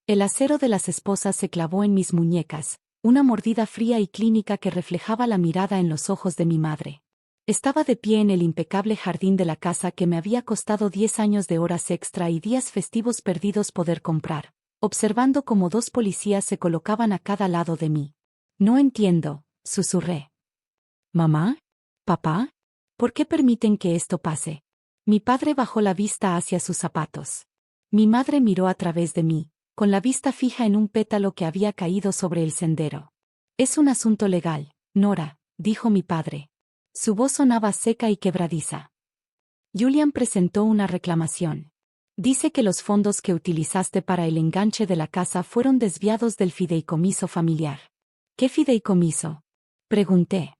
El acero de las esposas se clavó en mis muñecas, una mordida fría y clínica que reflejaba la mirada en los ojos de mi madre. Estaba de pie en el impecable jardín de la casa que me había costado 10 años de horas extra y días festivos perdidos poder comprar, observando cómo 2 policías se colocaban a cada lado de mí. No entiendo, susurré. ¿Mamá? ¿Papá? ¿Por qué permiten que esto pase? Mi padre bajó la vista hacia sus zapatos. Mi madre miró a través de mí, con la vista fija en un pétalo que había caído sobre el sendero. Es un asunto legal, Nora, dijo mi padre. Su voz sonaba seca y quebradiza. Julian presentó una reclamación. Dice que los fondos que utilizaste para el enganche de la casa fueron desviados del fideicomiso familiar. ¿Qué fideicomiso? Pregunté.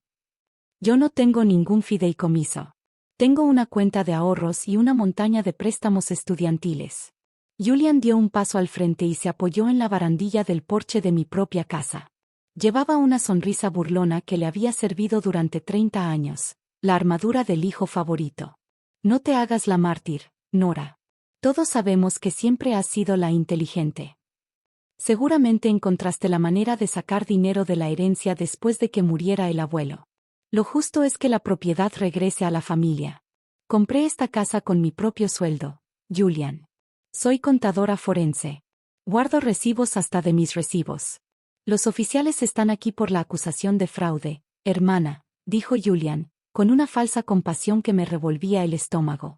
Yo no tengo ningún fideicomiso. Tengo una cuenta de ahorros y una montaña de préstamos estudiantiles. Julian dio un paso al frente y se apoyó en la barandilla del porche de mi propia casa. Llevaba una sonrisa burlona que le había servido durante 30 años, la armadura del hijo favorito. No te hagas la mártir, Nora. Todos sabemos que siempre has sido la inteligente. Seguramente encontraste la manera de sacar dinero de la herencia después de que muriera el abuelo. Lo justo es que la propiedad regrese a la familia. Compré esta casa con mi propio sueldo, Julian. Soy contadora forense. Guardo recibos hasta de mis recibos. Los oficiales están aquí por la acusación de fraude, hermana, dijo Julian, con una falsa compasión que me revolvía el estómago.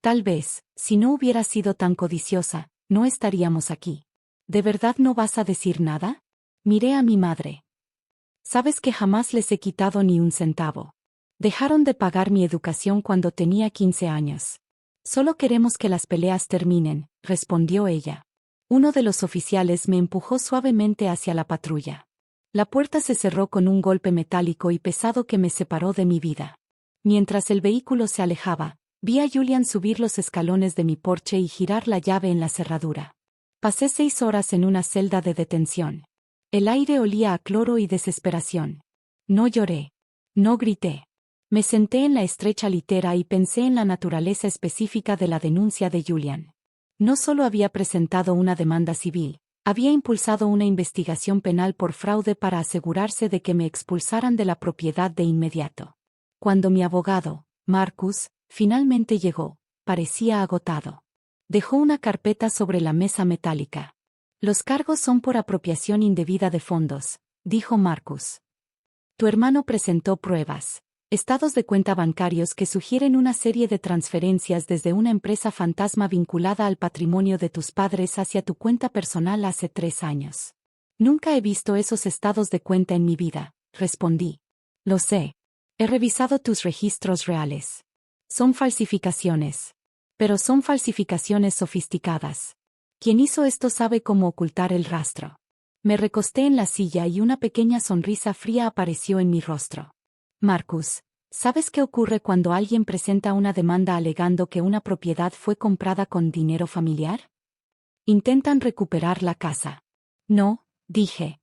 Tal vez, si no hubiera sido tan codiciosa, no estaríamos aquí. ¿De verdad no vas a decir nada? Miré a mi madre. Sabes que jamás les he quitado ni un centavo. Dejaron de pagar mi educación cuando tenía 15 años. Solo queremos que las peleas terminen, respondió ella. Uno de los oficiales me empujó suavemente hacia la patrulla. La puerta se cerró con un golpe metálico y pesado que me separó de mi vida. Mientras el vehículo se alejaba, vi a Julian subir los escalones de mi porche y girar la llave en la cerradura. Pasé 6 horas en una celda de detención. El aire olía a cloro y desesperación. No lloré. No grité. Me senté en la estrecha litera y pensé en la naturaleza específica de la denuncia de Julian. No solo había presentado una demanda civil, había impulsado una investigación penal por fraude para asegurarse de que me expulsaran de la propiedad de inmediato. Cuando mi abogado, Marcus, finalmente llegó, parecía agotado. Dejó una carpeta sobre la mesa metálica. Los cargos son por apropiación indebida de fondos, dijo Marcus. Tu hermano presentó pruebas. Estados de cuenta bancarios que sugieren una serie de transferencias desde una empresa fantasma vinculada al patrimonio de tus padres hacia tu cuenta personal hace 3 años. Nunca he visto esos estados de cuenta en mi vida, respondí. Lo sé. He revisado tus registros reales. Son falsificaciones. Pero son falsificaciones sofisticadas. Quien hizo esto sabe cómo ocultar el rastro. Me recosté en la silla y una pequeña sonrisa fría apareció en mi rostro. Marcus, ¿sabes qué ocurre cuando alguien presenta una demanda alegando que una propiedad fue comprada con dinero familiar? Intentan recuperar la casa. No, dije.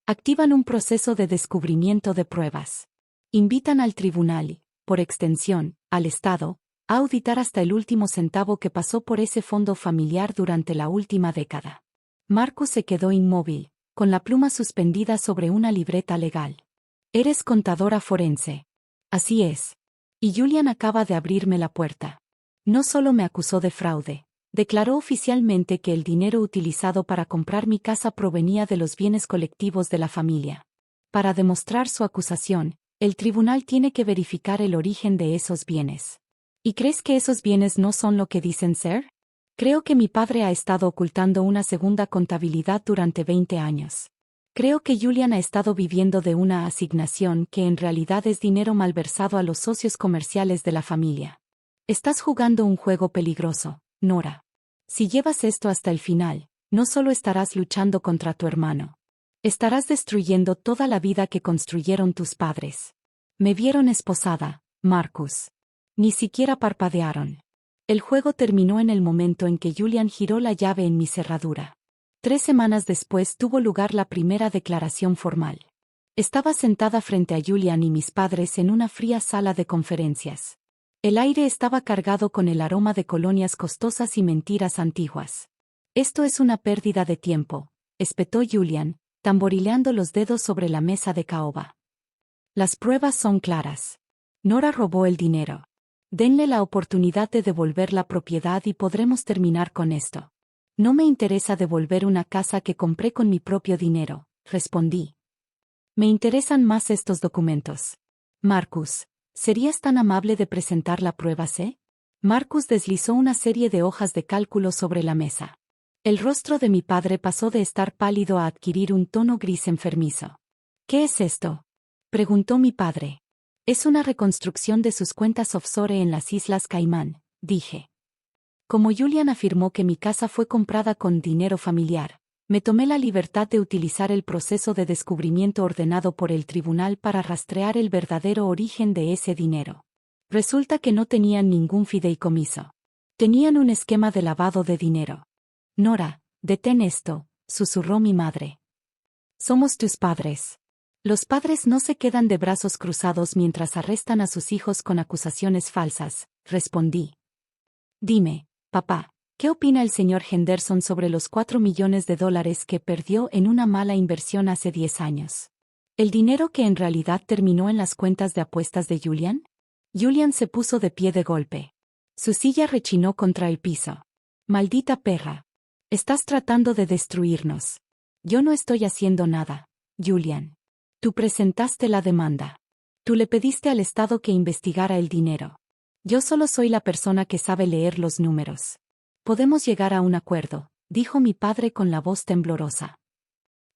Activan un proceso de descubrimiento de pruebas. Invitan al tribunal y, por extensión, al Estado, a auditar hasta el último centavo que pasó por ese fondo familiar durante la última década. Marcus se quedó inmóvil, con la pluma suspendida sobre una libreta legal. Eres contadora forense. Así es. Y Julian acaba de abrirme la puerta. No solo me acusó de fraude, declaró oficialmente que el dinero utilizado para comprar mi casa provenía de los bienes colectivos de la familia. Para demostrar su acusación, el tribunal tiene que verificar el origen de esos bienes. ¿Y crees que esos bienes no son lo que dicen ser? Creo que mi padre ha estado ocultando una segunda contabilidad durante 20 años. Creo que Julian ha estado viviendo de una asignación que en realidad es dinero malversado a los socios comerciales de la familia. Estás jugando un juego peligroso, Nora. Si llevas esto hasta el final, no solo estarás luchando contra tu hermano. Estarás destruyendo toda la vida que construyeron tus padres. Me vieron esposada, Marcus. Ni siquiera parpadearon. El juego terminó en el momento en que Julian giró la llave en mi cerradura. 3 semanas después tuvo lugar la primera declaración formal. Estaba sentada frente a Julian y mis padres en una fría sala de conferencias. El aire estaba cargado con el aroma de colonias costosas y mentiras antiguas. Esto es una pérdida de tiempo, espetó Julian, tamborileando los dedos sobre la mesa de caoba. Las pruebas son claras. Nora robó el dinero. Denle la oportunidad de devolver la propiedad y podremos terminar con esto. No me interesa devolver una casa que compré con mi propio dinero, respondí. Me interesan más estos documentos. Marcus, ¿serías tan amable de presentar la prueba C? Marcus deslizó una serie de hojas de cálculo sobre la mesa. El rostro de mi padre pasó de estar pálido a adquirir un tono gris enfermizo. ¿Qué es esto?, preguntó mi padre. Es una reconstrucción de sus cuentas offshore en las Islas Caimán, dije. Como Julian afirmó que mi casa fue comprada con dinero familiar, me tomé la libertad de utilizar el proceso de descubrimiento ordenado por el tribunal para rastrear el verdadero origen de ese dinero. Resulta que no tenían ningún fideicomiso. Tenían un esquema de lavado de dinero. Nora, detén esto, susurró mi madre. Somos tus padres. Los padres no se quedan de brazos cruzados mientras arrestan a sus hijos con acusaciones falsas, respondí. Dime, papá, ¿qué opina el señor Henderson sobre los $4 millones que perdió en una mala inversión hace 10 años? ¿El dinero que en realidad terminó en las cuentas de apuestas de Julian? Julian se puso de pie de golpe. Su silla rechinó contra el piso. Maldita perra. Estás tratando de destruirnos. Yo no estoy haciendo nada, Julian. Tú presentaste la demanda. Tú le pediste al Estado que investigara el dinero. Yo solo soy la persona que sabe leer los números. Podemos llegar a un acuerdo, dijo mi padre con la voz temblorosa.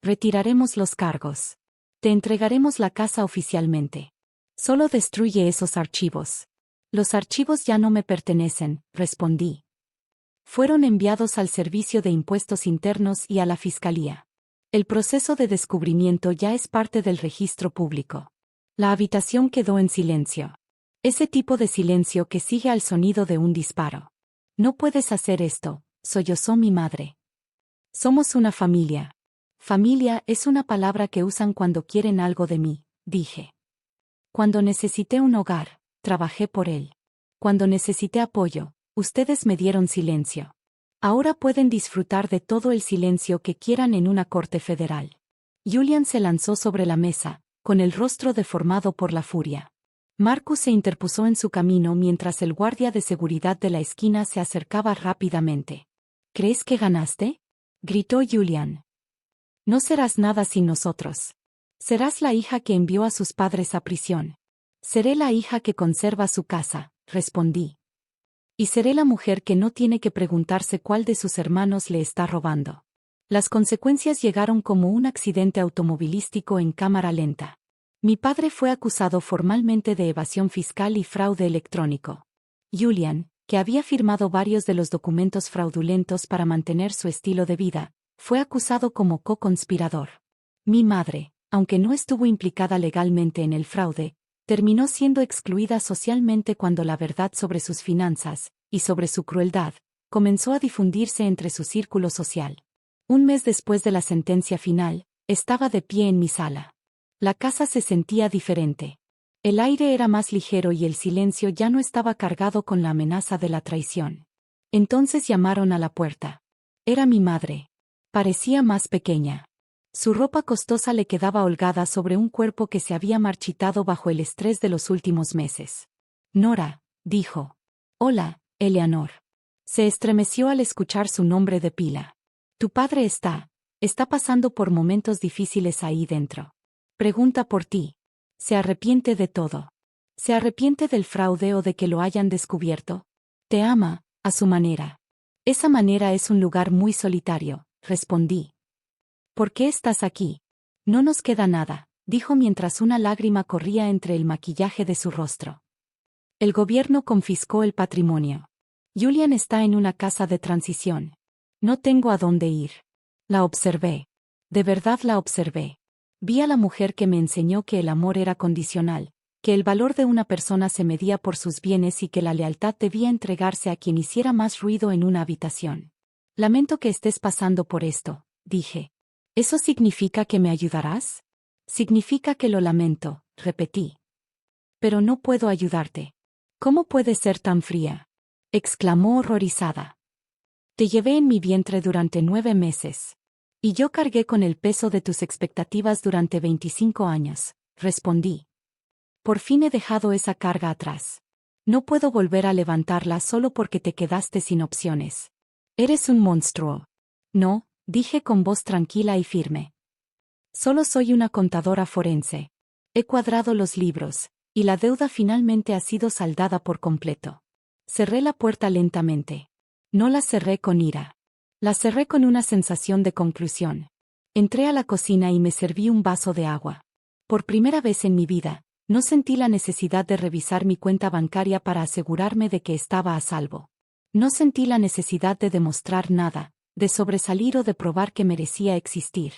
Retiraremos los cargos. Te entregaremos la casa oficialmente. Solo destruye esos archivos. Los archivos ya no me pertenecen, respondí. Fueron enviados al Servicio de Impuestos Internos y a la Fiscalía. El proceso de descubrimiento ya es parte del registro público. La habitación quedó en silencio. Ese tipo de silencio que sigue al sonido de un disparo. No puedes hacer esto, sollozó mi madre. Somos una familia. Familia es una palabra que usan cuando quieren algo de mí, dije. Cuando necesité un hogar, trabajé por él. Cuando necesité apoyo, ustedes me dieron silencio. Ahora pueden disfrutar de todo el silencio que quieran en una corte federal. Julian se lanzó sobre la mesa, con el rostro deformado por la furia. Marcus se interpuso en su camino mientras el guardia de seguridad de la esquina se acercaba rápidamente. ¿Crees que ganaste?, gritó Julian. No serás nada sin nosotros. Serás la hija que envió a sus padres a prisión. Seré la hija que conserva su casa, respondí. Y seré la mujer que no tiene que preguntarse cuál de sus hermanos le está robando. Las consecuencias llegaron como un accidente automovilístico en cámara lenta. Mi padre fue acusado formalmente de evasión fiscal y fraude electrónico. Julian, que había firmado varios de los documentos fraudulentos para mantener su estilo de vida, fue acusado como co-conspirador. Mi madre, aunque no estuvo implicada legalmente en el fraude, terminó siendo excluida socialmente cuando la verdad sobre sus finanzas, y sobre su crueldad, comenzó a difundirse entre su círculo social. Un mes después de la sentencia final, estaba de pie en mi sala. La casa se sentía diferente. El aire era más ligero y el silencio ya no estaba cargado con la amenaza de la traición. Entonces llamaron a la puerta. Era mi madre. Parecía más pequeña. Su ropa costosa le quedaba holgada sobre un cuerpo que se había marchitado bajo el estrés de los últimos meses. Nora, dijo. Hola, Eleanor. Se estremeció al escuchar su nombre de pila. Tu padre está pasando por momentos difíciles ahí dentro. Pregunta por ti. ¿Se arrepiente de todo? ¿Se arrepiente del fraude o de que lo hayan descubierto? Te ama, a su manera. Esa manera es un lugar muy solitario, respondí. ¿Por qué estás aquí? No nos queda nada, dijo mientras una lágrima corría entre el maquillaje de su rostro. El gobierno confiscó el patrimonio. Julian está en una casa de transición. No tengo a dónde ir. La observé. De verdad la observé. Vi a la mujer que me enseñó que el amor era condicional, que el valor de una persona se medía por sus bienes y que la lealtad debía entregarse a quien hiciera más ruido en una habitación. Lamento que estés pasando por esto, dije. ¿Eso significa que me ayudarás? Significa que lo lamento, repetí. Pero no puedo ayudarte. ¿Cómo puedes ser tan fría?, exclamó horrorizada. Te llevé en mi vientre durante 9 meses. Y yo cargué con el peso de tus expectativas durante 25 años, respondí. Por fin he dejado esa carga atrás. No puedo volver a levantarla solo porque te quedaste sin opciones. Eres un monstruo. No, dije con voz tranquila y firme. Solo soy una contadora forense. He cuadrado los libros, y la deuda finalmente ha sido saldada por completo. Cerré la puerta lentamente. No la cerré con ira. La cerré con una sensación de conclusión. Entré a la cocina y me serví un vaso de agua. Por primera vez en mi vida, no sentí la necesidad de revisar mi cuenta bancaria para asegurarme de que estaba a salvo. No sentí la necesidad de demostrar nada, de sobresalir o de probar que merecía existir.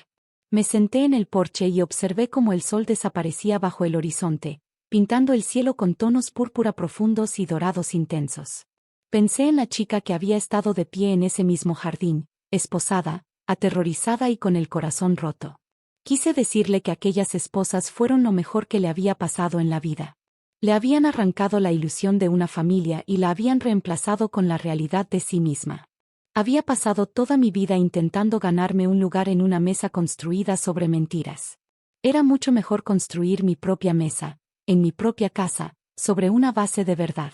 Me senté en el porche y observé cómo el sol desaparecía bajo el horizonte, pintando el cielo con tonos púrpura profundos y dorados intensos. Pensé en la chica que había estado de pie en ese mismo jardín, esposada, aterrorizada y con el corazón roto. Quise decirle que aquellas esposas fueron lo mejor que le había pasado en la vida. Le habían arrancado la ilusión de una familia y la habían reemplazado con la realidad de sí misma. Había pasado toda mi vida intentando ganarme un lugar en una mesa construida sobre mentiras. Era mucho mejor construir mi propia mesa, en mi propia casa, sobre una base de verdad.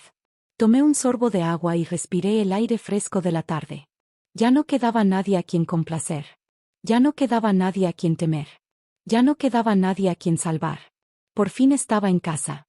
Tomé un sorbo de agua y respiré el aire fresco de la tarde. Ya no quedaba nadie a quien complacer. Ya no quedaba nadie a quien temer. Ya no quedaba nadie a quien salvar. Por fin estaba en casa.